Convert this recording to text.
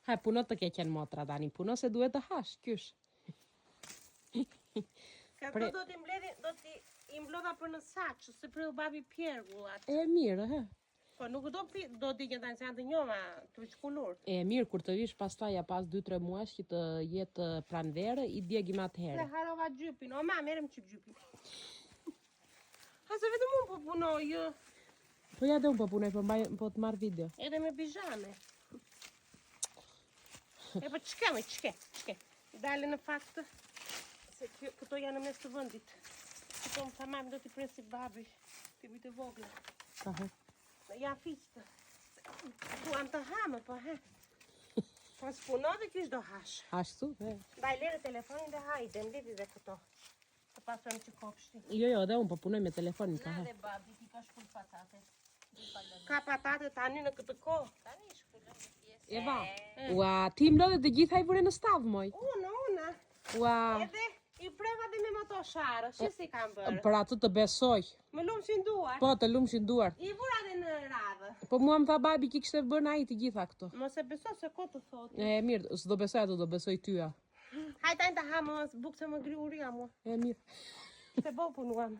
Ha, puno të ke qenë motra tani, puno se duhet të hash, kysh. Këto do t'i mblodha për në saqë, se për babi pjergullat. E mirë, he. Po nuk do t'i gjën tani se janë të njoma, të shkullur. E mirë, kur të vish pastaj pas 2-3 muesh që të jetë pranverë, i djegim Se atëherë. harova gjypin, o ma, merem qyp gjypin. Ha, se vetëm unë po punoj, Po ja dhe unë po punoj, po të marrë video. edhe me bijame. E po çke. Dale në fakt, se këto janë në mes të vëndit. Këto më tamam do t'i presi babi, t'i vite vogla. Aha. Ja fiqë. Duan të hamë, po he. Po s'puno dhe kish do hash. Ashtu, he. Daj lere telefonin dhe hajde, mbiti dhe këto. Të pasojmë që kopshti. Jo, dhe unë po punoj me telefonin ka, he. Dhe babi, ti ka shkull patate. Ka patate tani në këtë kohë. Tani shkullon në pjesë. Eva, ua, ti mlodhe të gjitha i vure në stav, moj. Una. Ua, Edhe i preva dhe me motosharë, që si kam bërë. për atë të besoj. Me lumë që nduar. Po, të lumë duar. I vura dhe në radhë. Po mua më tha babi që kishte bërë ai të gjitha këto. Mos e beso se ko të thotë. E mirë, s'do besoj ato, do besoj tyja. Hajtaj të hamë, bukë se më gri uria mua. E mirë. Se bo punuam.